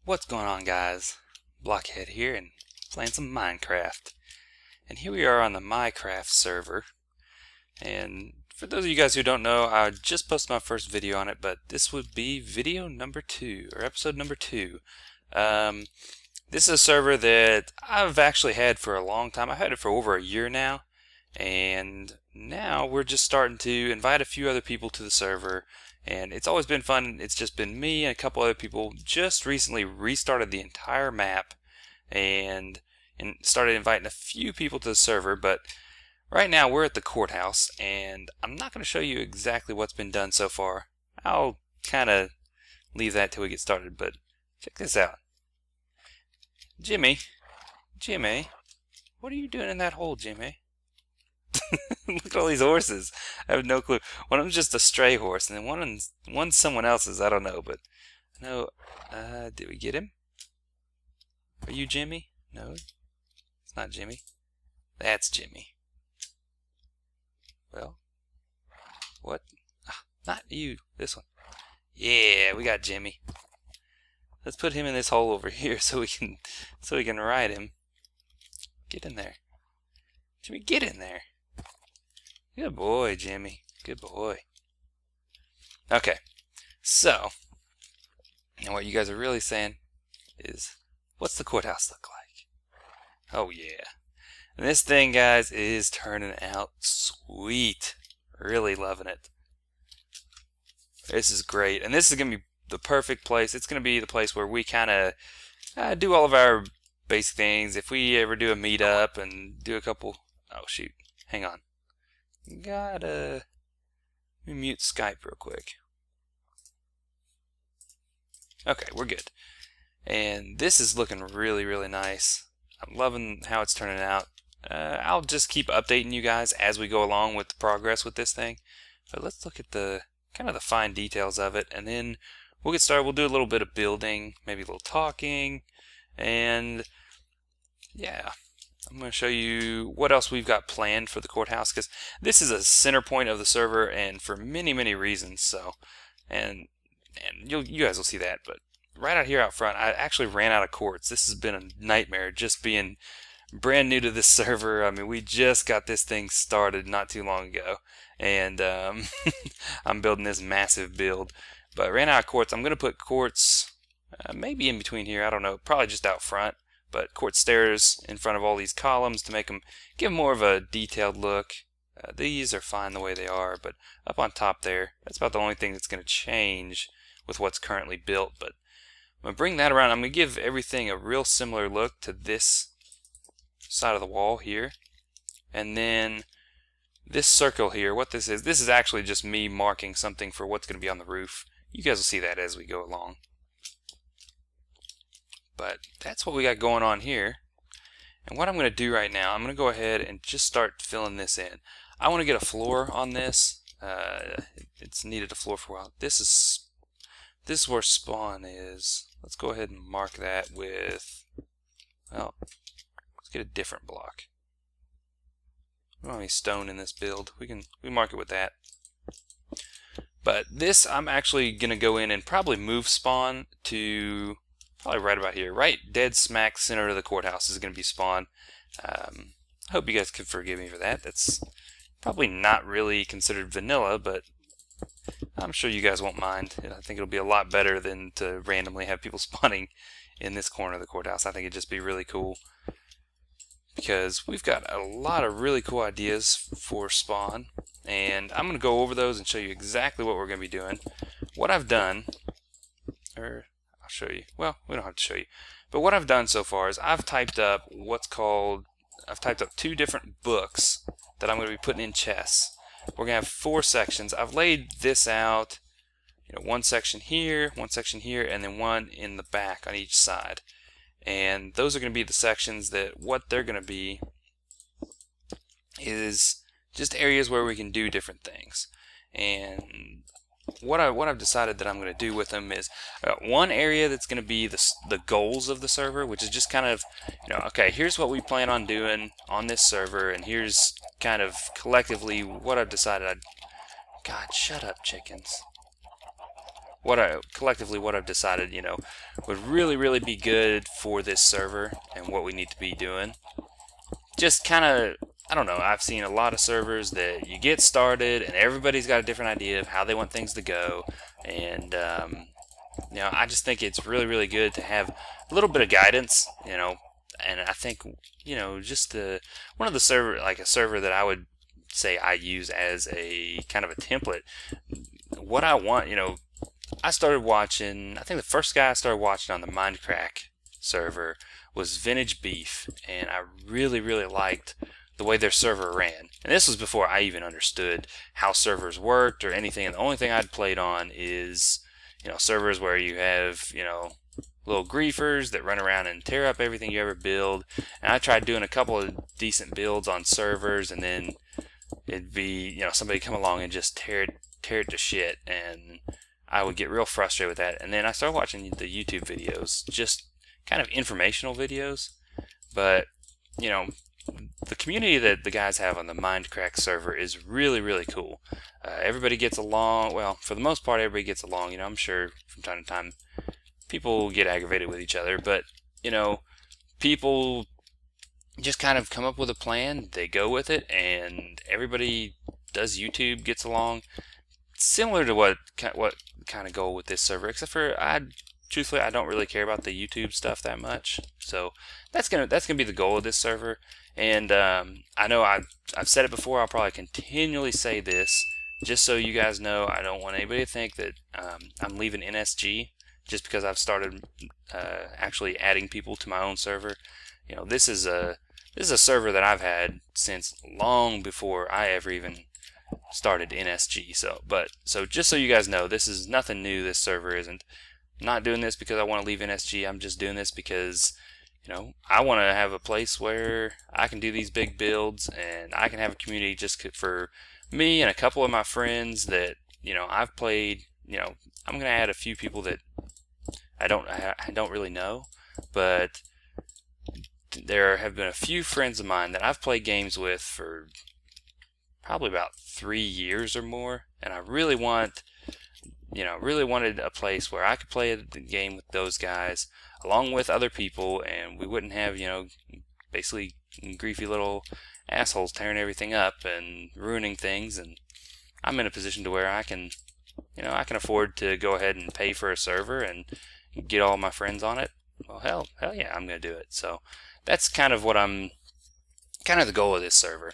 What's going on, guys? Blockhead here and playing some Minecraft. And here we are on the Mycraft server. And for those of you guys who don't know, I just posted my first video on it, but this would be video number 2, or episode number 2. This is a server that I've actually had for a long time. I've had it for over a year now. And now we're just starting to invite a few other people to the server. And it's always been fun. It's just been me and a couple other people. Just recently restarted the entire map and started inviting a few people to the server. But right now we're at the courthouse, and I'm not going to show you exactly what's been done so far. I'll kind of leave that till we get started. But check this out. Jimmy, what are you doing in that hole, Jimmy? Look at all these horses. I have no clue. One of them's just a stray horse, and then one's someone else's. I don't know, but I know. Did we get him? Are you Jimmy? No, it's not Jimmy. That's Jimmy. Well, what? Not you. This one. Yeah, we got Jimmy. Let's put him in this hole over here so we can ride him. Get in there, Jimmy. Get in there. Good boy, Jimmy. Good boy. Okay, so, and what you guys are really saying is, what's the courthouse look like? Oh yeah. And this thing, guys, is turning out sweet. Really loving it. This is great. And this is going to be the perfect place. It's going to be the place where we kind of do all of our basic things. If we ever do a meetup and do a couple... Oh, shoot. Hang on. Let me mute Skype real quick. Okay, we're good. And this is looking really, really nice. I'm loving how it's turning out. I'll just keep updating you guys as we go along with the progress with this thing. But let's look at the kind of the fine details of it, and then we'll get started. We'll do a little bit of building, maybe a little talking, and yeah. I'm going to show you what else we've got planned for the courthouse, because this is a center point of the server, and for many, many reasons. So, and you guys will see that. But right out here out front, I actually ran out of quartz. This has been a nightmare just being brand new to this server. I mean, we just got this thing started not too long ago, and I'm building this massive build. But ran out of quartz. I'm going to put quartz maybe in between here. I don't know. Probably just out front. But quartz stairs in front of all these columns to make them give more of a detailed look. These are fine the way they are, but up on top there, that's about the only thing that's going to change with what's currently built. But I'm going to bring that around. I'm going to give everything a real similar look to this side of the wall here. And then this circle here, what this is actually just me marking something for what's going to be on the roof. You guys will see that as we go along. But that's what we got going on here. And what I'm going to do right now, I'm going to go ahead and just start filling this in. I want to get a floor on this. It's needed a floor for a while. This is where spawn is. Let's go ahead and mark that with, well, let's get a different block. We don't have any stone in this build. We mark it with that. But this, I'm actually going to go in and probably move spawn to probably right about here. Right dead smack center of the courthouse is going to be spawn. I hope you guys can forgive me for that. That's probably not really considered vanilla, but I'm sure you guys won't mind. I think it'll be a lot better than to randomly have people spawning in this corner of the courthouse. I think it'd just be really cool, because we've got a lot of really cool ideas for spawn, and I'm going to go over those and show you exactly what we're going to be doing. What I've done, or I'll show you. Well, we don't have to show you. But what I've done so far is I've typed up two different books that I'm going to be putting in chests. We're going to have 4 sections. I've laid this out, one section here, and then one in the back on each side. And those are going to be the sections that what they're going to be is just areas where we can do different things. And what I've decided that I'm going to do with them is one area that's going to be the goals of the server, which is just kind of, okay, here's what we plan on doing on this server, and here's kind of collectively what I've decided God, shut up, chickens. collectively what I've decided, would really be good for this server and what we need to be doing. Just kind of, I don't know, I've seen a lot of servers that you get started and everybody's got a different idea of how they want things to go, and I just think it's really good to have a little bit of guidance, and I think, just one of the server, like a server that I would say I use as a kind of a template, what I want, I started watching, I think the first guy I started watching on the Mycraft server was Vintage Beef, and I really liked the way their server ran. And this was before I even understood how servers worked or anything, and the only thing I'd played on is, servers where you have, little griefers that run around and tear up everything you ever build. And I tried doing a couple of decent builds on servers, and then it'd be, somebody come along and just tear it to shit, and I would get real frustrated with that. And then I started watching the YouTube videos, just kind of informational videos. But, the community that the guys have on the Mycraft server is really cool. Everybody gets along, well, for the most part everybody gets along. I'm sure from time to time people get aggravated with each other, but people just kind of come up with a plan, they go with it, and everybody does YouTube, gets along. Similar to what kind of goal with this server, except for truthfully I don't really care about the YouTube stuff that much. So that's gonna be the goal of this server. And I know I've said it before, I'll probably continually say this, just so you guys know. I don't want anybody to think that I'm leaving NSG just because I've started actually adding people to my own server. This is a server that I've had since long before I ever even started NSG. So just so you guys know, this is nothing new. This server isn't. I'm not doing this because I want to leave NSG. I'm just doing this because I want to have a place where I can do these big builds, and I can have a community just for me and a couple of my friends that I've played. I'm gonna add a few people that I don't really know, but there have been a few friends of mine that I've played games with for probably about 3 years or more, and I really wanted a place where I could play the game with those guys along with other people, and we wouldn't have basically griefy little assholes tearing everything up and ruining things. And I'm in a position to where I can afford to go ahead and pay for a server and get all my friends on it. Well, hell yeah, I'm gonna do it. So that's kind of the goal of this server.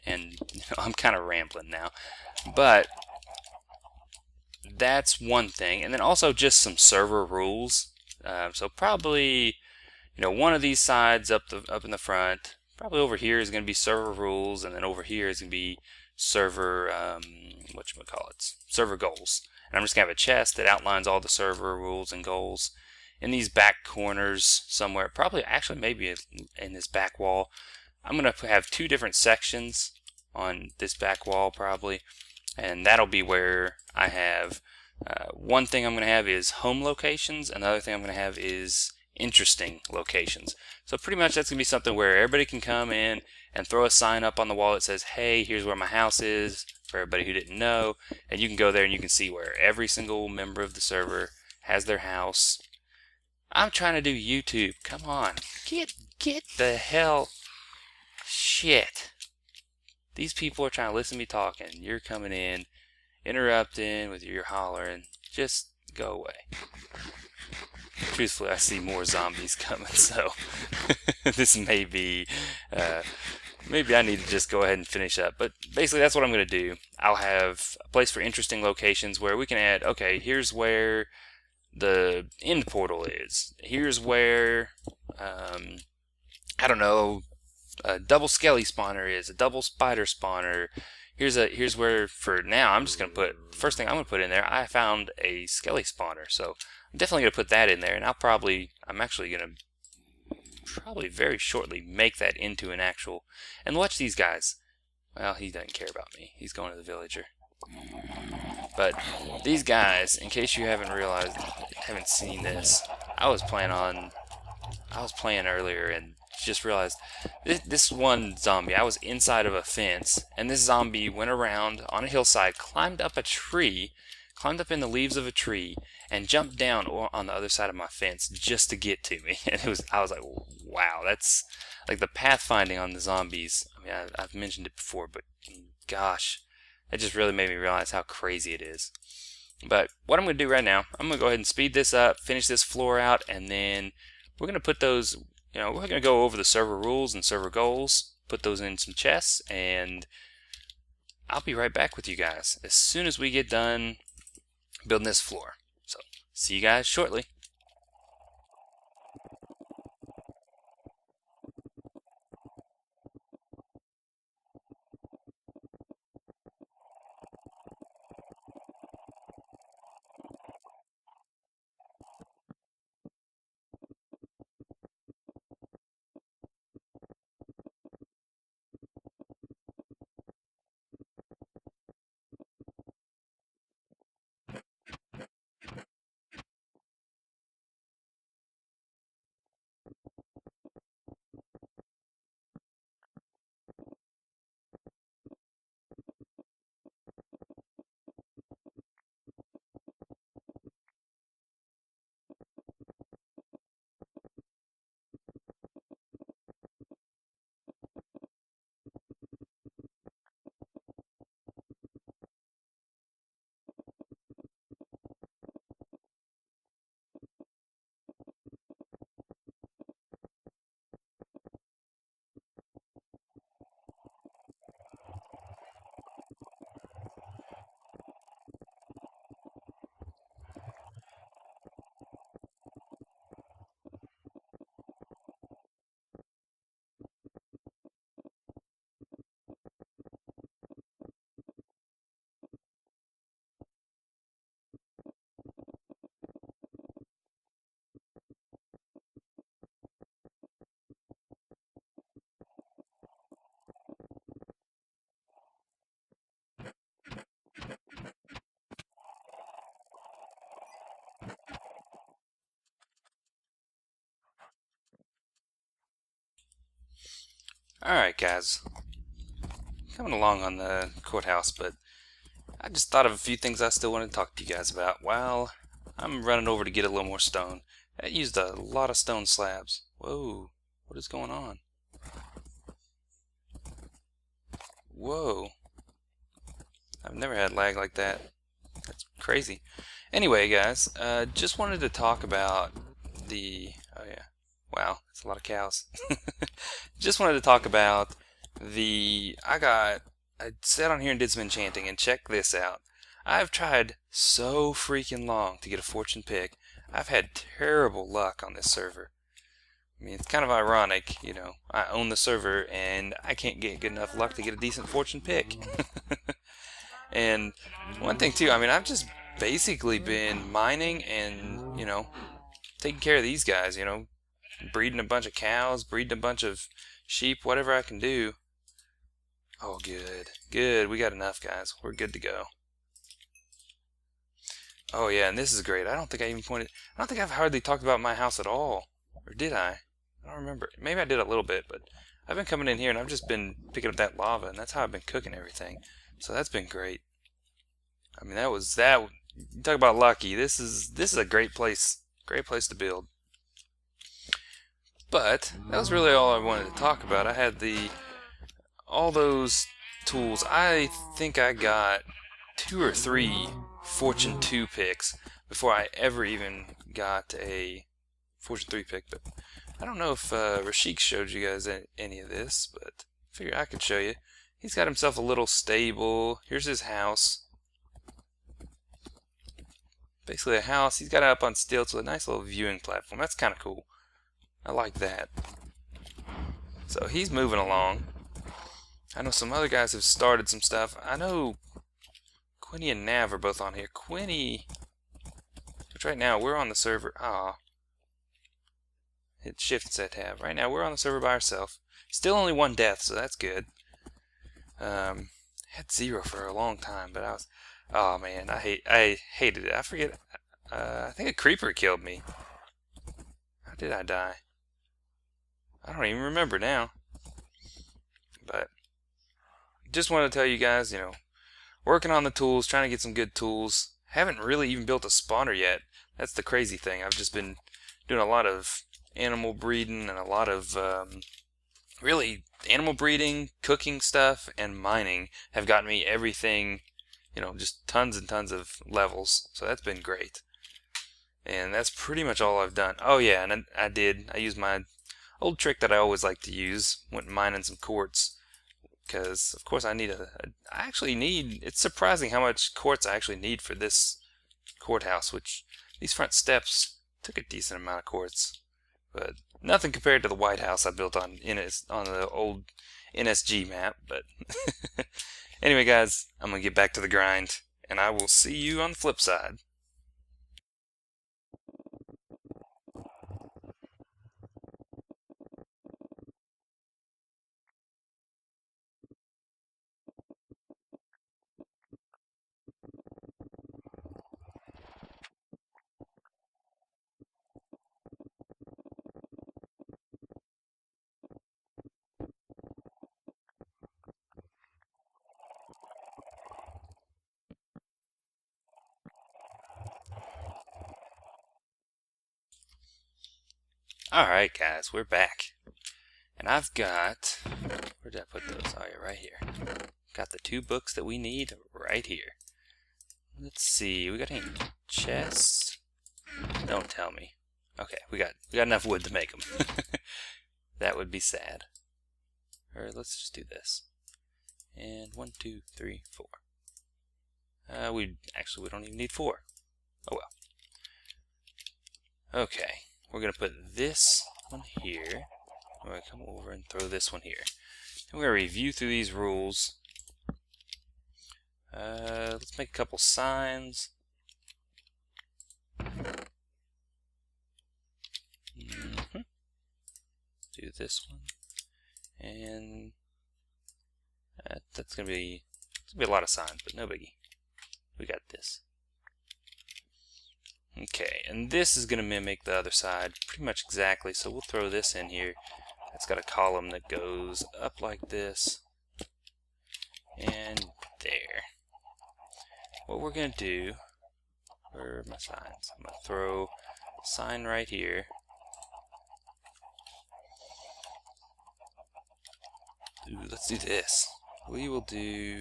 And I'm kind of rambling now, but that's one thing. And then also just some server rules. So probably one of these sides up in the front, probably over here is going to be server rules, and then over here is going to be server server goals. And I'm just going to have a chest that outlines all the server rules and goals. In these back corners somewhere, probably actually maybe in this back wall, I'm going to have 2 different sections on this back wall probably, and that'll be where I have one thing I'm going to have is home locations, and the other thing I'm going to have is interesting locations. So pretty much that's going to be something where everybody can come in and throw a sign up on the wall that says, hey, here's where my house is, for everybody who didn't know. And you can go there and you can see where every single member of the server has their house. I'm trying to do YouTube. Come on. Get the hell. Shit. These people are trying to listen to me talking. You're coming in, interrupting with your hollering. Just go away. Truthfully, I see more zombies coming, so this may be, maybe I need to just go ahead and finish up. But basically, that's what I'm going to do. I'll have a place for interesting locations where we can add, okay, here's where the end portal is. Here's where, I don't know, a double skelly spawner is, a double spider spawner. Here's where, for now, I'm just going to put, first thing I'm going to put in there, I found a skelly spawner. So I'm definitely going to put that in there, and I'm actually going to probably very shortly make that into an actual, and watch these guys. Well, he doesn't care about me. He's going to the villager. But these guys, in case you haven't seen this, I was playing earlier and just realized this one zombie, I was inside of a fence, and this zombie went around on a hillside, climbed up a tree, climbed up in the leaves of a tree, and jumped down on the other side of my fence just to get to me. And I was like, wow, that's like the pathfinding on the zombies. I mean, I've mentioned it before, but gosh, it just really made me realize how crazy it is. But what I'm going to do right now, I'm going to go ahead and speed this up, finish this floor out, and then we're going to put those, we're going to go over the server rules and server goals, put those in some chests, and I'll be right back with you guys as soon as we get done building this floor. So, see you guys shortly. Alright guys, coming along on the courthouse, but I just thought of a few things I still wanted to talk to you guys about while I'm running over to get a little more stone. I used a lot of stone slabs. Whoa, what is going on? Whoa, I've never had lag like that. That's crazy. Anyway guys, just wanted to talk about oh yeah, wow, that's a lot of cows. Just wanted to talk about I sat on here and did some enchanting, and check this out. I've tried so freaking long to get a fortune pick. I've had terrible luck on this server. I mean, it's kind of ironic, I own the server and I can't get good enough luck to get a decent fortune pick. And one thing too, I mean, I've just basically been mining and, taking care of these guys, breeding a bunch of cows, breeding a bunch of sheep, whatever I can do. Oh, good. Good. We got enough, guys. We're good to go. Oh, yeah, and this is great. I don't think I've hardly talked about my house at all. Or did I? I don't remember. Maybe I did a little bit, but I've been coming in here and I've just been picking up that lava, and that's how I've been cooking everything. So that's been great. I mean, that. You talk about lucky. This is a great place. Great place to build. But that was really all I wanted to talk about. I had all those tools. I think I got 2 or 3 Fortune 2 picks before I ever even got a Fortune 3 pick. But I don't know if Rashik showed you guys any of this, but I figure I could show you. He's got himself a little stable. Here's his house. Basically a house. He's got it up on stilts with a nice little viewing platform. That's kind of cool. I like that. So he's moving along. I know some other guys have started some stuff. I know Quinny and Nav are both on here. Quinny, which right now we're on the server. Hit shift and set tab. Right now we're on the server by ourselves. Still only 1 death, so that's good. Had 0 for a long time, but oh man, I hated it. I forget. I think a creeper killed me. How did I die? I don't even remember now. But just want to tell you guys, working on the tools, trying to get some good tools. haven't really even built a spawner yet. That's the crazy thing. I've just been doing a lot of animal breeding and a lot of really animal breeding, cooking stuff, and mining have gotten me everything, you know, just tons and tons of levels. So that's been great. And that's pretty much all I've done. Oh yeah, and I used my old trick that I always like to use. Went mining some quartz because of course I actually need, it's surprising how much quartz I actually need for this courthouse, which these front steps took a decent amount of quartz, but nothing compared to the White House I built on the old NSG map. But anyway guys, I'm gonna get back to the grind and I will see you on the flip side. Alright guys, we're back. And I've got, where did I put those? Oh yeah, right here. Got the 2 books that we need right here. Let's see, we got any chests? Don't tell me. Okay, we got enough wood to make them. That would be sad. Or let's just do this. And 1, 2, 3, 4. We don't even need 4. Oh well. Okay, we're gonna put this one here. I'm gonna come over and throw this one here. And we're gonna review through these rules. Let's make a couple signs. Do this one, and that's gonna be a lot of signs, but no biggie. We got this. Okay, and this is gonna mimic the other side pretty much exactly. So we'll throw this in here. It's got a column that goes up like this, and there. What we're gonna do, where are my signs? I'm gonna throw a sign right here. Ooh, let's do this. We will do,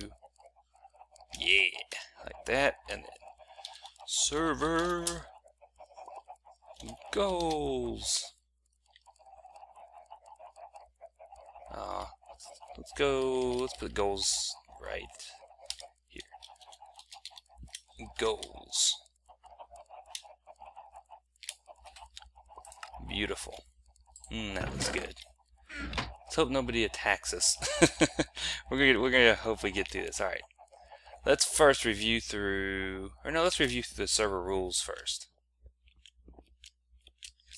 yeah, like that, and then server goals. Let's put goals right here. Goals. Beautiful. That looks good. Let's hope nobody attacks us. We're gonna hopefully get through this. Alright. Let's first review through, let's review through the server rules first.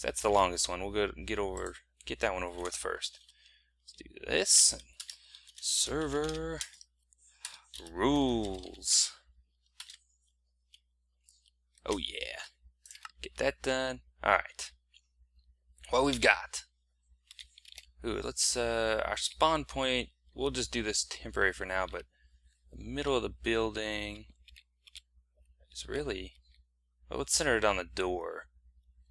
That's the longest one. We'll get that one over with first. Let's do this. Server rules. Oh yeah. Get that done. Alright. What we've got. Ooh, let's our spawn point, we'll just do this temporary for now, but the middle of the building is really, well, let's center it on the door.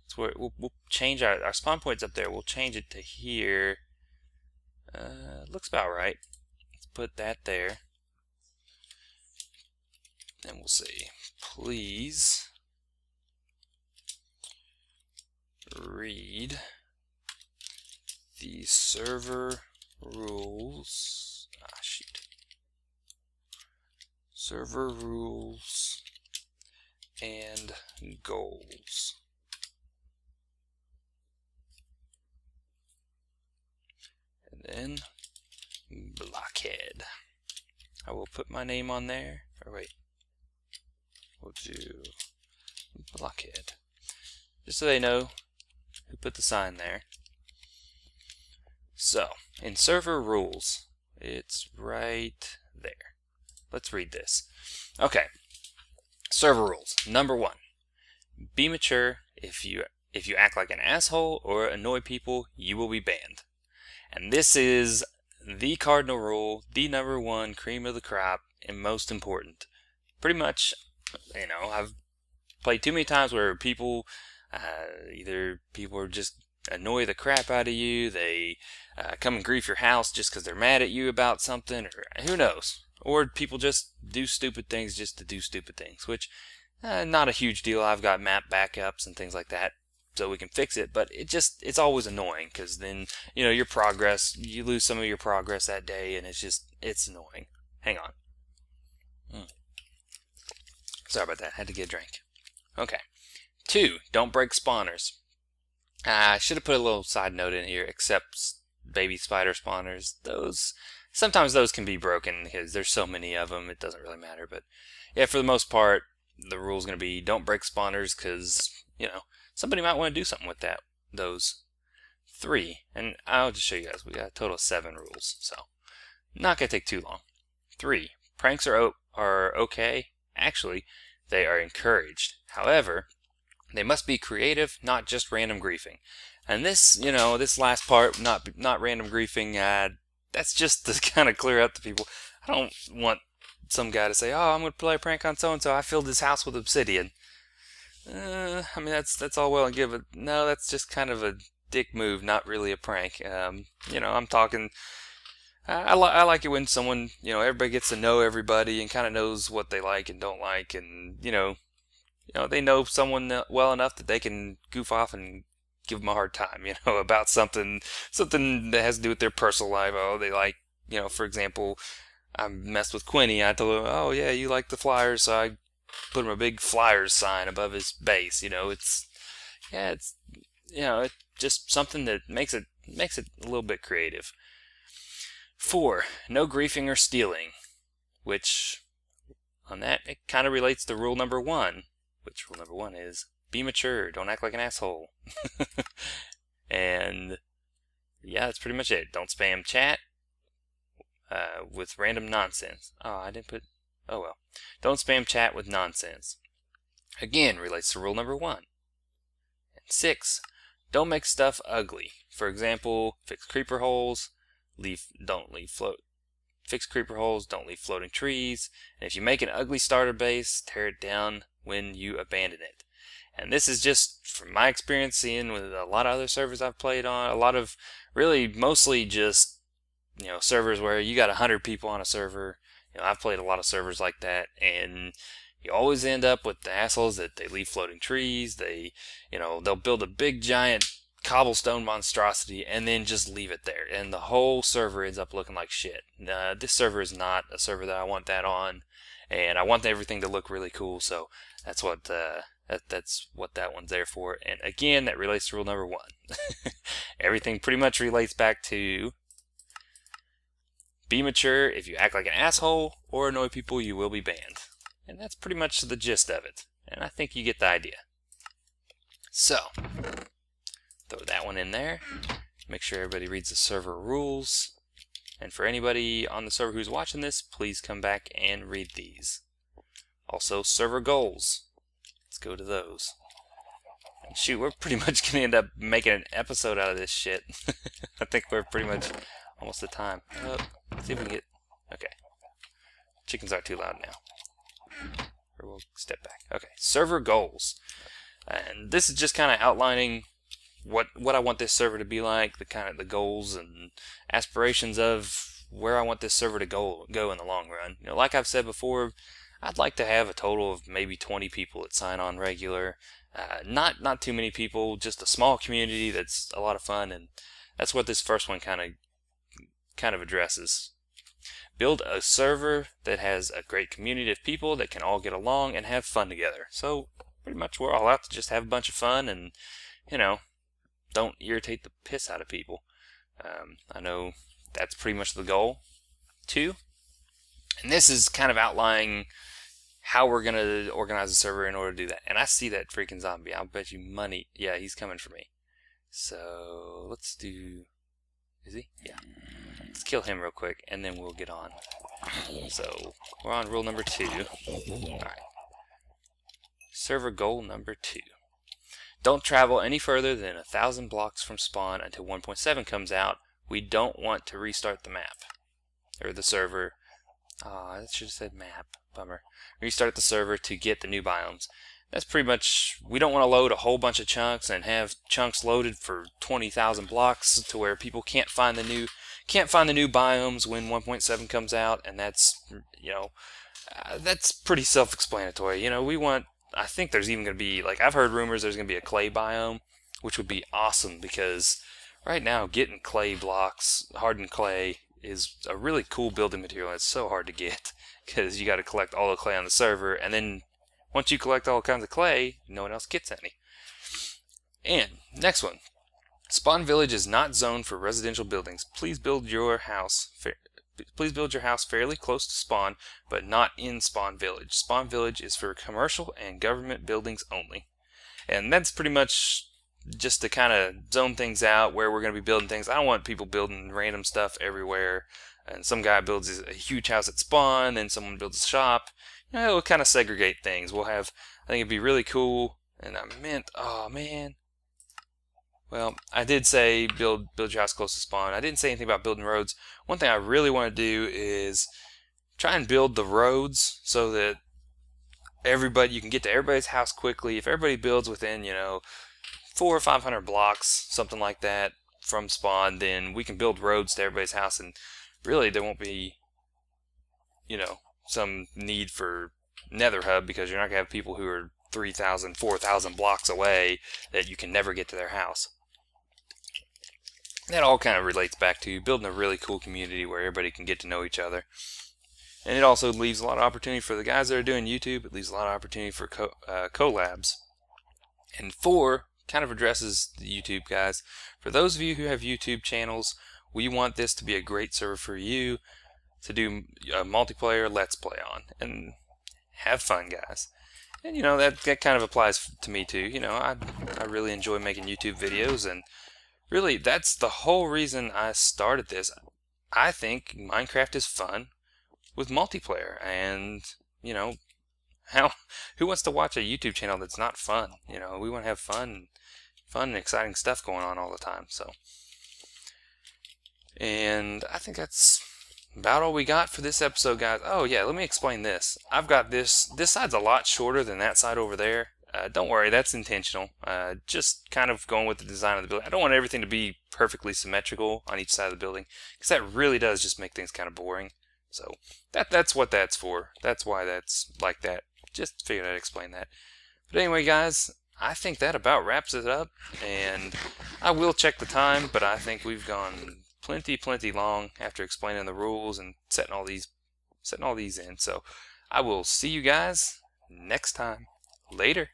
That's where we'll change our spawn point's up there. We'll change it to here. Looks about right. Let's put that there. Then we'll say, please read the server rules. Shoot. Server rules and goals. And then blockhead. I will put my name on there. Or wait. We'll do blockhead. Just so they know who put the sign there. So, in server rules, it's right there. Let's read this. Okay. Server rules. Number 1. Be mature. If you act like an asshole or annoy people, you will be banned. And this is the cardinal rule, the number 1 cream of the crop, and most important. Pretty much You know, I've played too many times where either people are just annoy the crap out of you, they come and grief your house just because they're mad at you about something, or who knows. Or people just do stupid things just to do stupid things, which not a huge deal. I've got map backups and things like that, so we can fix it. But it's always annoying because then your progress, you lose some of your progress that day, and it's annoying. Hang on. Sorry about that. Had to get a drink. Okay. 2. Don't break spawners. I should have put a little side note in here, except baby spider spawners. Sometimes those can be broken because there's so many of them, it doesn't really matter. But yeah, for the most part, the rule is going to be don't break spawners because, somebody might want to do something with those. 3, and I'll just show you guys, we got a total of 7 rules, so not going to take too long. 3, pranks are okay. Actually, they are encouraged. However, they must be creative, not just random griefing. And this last part, not random griefing, that's just to kind of clear up to people. I don't want some guy to say, "Oh, I'm going to play a prank on so and so. I filled his house with obsidian." I mean, that's all well and good, but no, that's just kind of a dick move, not really a prank. I'm talking. I like it when someone, everybody gets to know everybody and kind of knows what they like and don't like, and they know someone well enough that they can goof off and give them a hard time, about something that has to do with their personal life. Oh, they like, for example, I messed with Quinny. I told him, oh yeah, you like the Flyers, so I put him a big Flyers sign above his base. It's just something that makes it a little bit creative. 4, no griefing or stealing, which on that it kind of relates to rule number 1, which rule number 1 is be mature, don't act like an asshole. And yeah, that's pretty much it. Don't spam chat with random nonsense. Oh well. Don't spam chat with nonsense. Again, relates to rule number 1. And 6, don't make stuff ugly. For example, fix creeper holes. Fix creeper holes, don't leave floating trees, and if you make an ugly starter base, tear it down when you abandon it. And this is just from my experience seeing with a lot of other servers I've played on, a lot of really mostly just servers where you got 100 people on a server. I've played a lot of servers like that, and you always end up with the assholes that they leave floating trees. They'll build a big giant cobblestone monstrosity and then just leave it there, and the whole server ends up looking like shit. This server is not a server that I want that on, and I want everything to look really cool, so that's what that one's there for. And again, that relates to rule number 1. Everything pretty much relates back to be mature. If you act like an asshole or annoy people, you will be banned. And that's pretty much the gist of it, and I think you get the idea. So throw that one in there. Make sure everybody reads the server rules. And for anybody on the server who's watching this, please come back and read these. Also, server goals. Let's go to those. And shoot, we're pretty much going to end up making an episode out of this shit. I think we're pretty much almost at time. Let's see if we can get... Okay. Chickens aren't too loud now. Or we'll step back. Okay, server goals. And this is just kind of outlining what I want this server to be like, the goals and aspirations of where I want this server to go in the long run. Like I've said before, I'd like to have a total of maybe 20 people that sign on regular. Not too many people, just a small community that's a lot of fun, and that's what this first one kind of addresses. Build a server that has a great community of people that can all get along and have fun together. So pretty much we're all out to just have a bunch of fun and don't irritate the piss out of people. I know that's pretty much the goal. 2, and this is kind of outlining how we're going to organize the server in order to do that. And I see that freaking zombie. I'll bet you money. Yeah, he's coming for me. So let's do... Is he? Yeah. Let's kill him real quick, and then we'll get on. So we're on rule number 2. Alright. Server goal number 2. Don't travel any further than 1,000 blocks from spawn until 1.7 comes out. We don't want to restart the map or the server Ah, it should have said map. Bummer. Restart the server to get the new biomes. That's pretty much, we don't want to load a whole bunch of chunks and have chunks loaded for 20,000 blocks to where people can't find the new biomes when 1.7 comes out, and that's, that's pretty self-explanatory. We want, I think there's even going to be, like, I've heard rumors there's going to be a clay biome, which would be awesome because right now getting clay blocks, hardened clay, is a really cool building material. It's so hard to get because you got to collect all the clay on the server, and then once you collect all kinds of clay, no one else gets any. And next one, Spawn Village is not zoned for residential buildings. Please build your house fairly close to spawn, but not in Spawn Village. Spawn Village is for commercial and government buildings only. And that's pretty much just to kind of zone things out where we're going to be building things. I don't want people building random stuff everywhere. And some guy builds a huge house at spawn, then someone builds a shop. We'll kind of segregate things. We'll have, I think it'd be really cool. And oh man. Well, I did say build your house close to spawn. I didn't say anything about building roads. One thing I really want to do is try and build the roads so that you can get to everybody's house quickly. If everybody builds within, 400 or 500 blocks, something like that, from spawn, then we can build roads to everybody's house, and really there won't be, some need for Nether Hub, because you're not going to have people who are 3,000, 4,000 blocks away that you can never get to their house. That all kind of relates back to building a really cool community where everybody can get to know each other. And it also leaves a lot of opportunity for the guys that are doing YouTube. It leaves a lot of opportunity for collabs. And 4 kind of addresses the YouTube guys. For those of you who have YouTube channels, we want this to be a great server for you to do a multiplayer Let's Play on. And have fun, guys. And that kind of applies to me too. I really enjoy making YouTube videos, and really that's the whole reason I started this. I think Minecraft is fun with multiplayer, and who wants to watch a YouTube channel that's not fun? We want to have fun and exciting stuff going on all the time. So, and I think that's about all we got for this episode, guys. Oh yeah, let me explain this. I've got this side's a lot shorter than that side over there. Don't worry, that's intentional. Just kind of going with the design of the building. I don't want everything to be perfectly symmetrical on each side of the building, because that really does just make things kind of boring. So that's what that's for. That's why that's like that. Just figured I'd explain that. But anyway, guys, I think that about wraps it up. And I will check the time, but I think we've gone plenty long after explaining the rules and setting all these in. So I will see you guys next time. Later.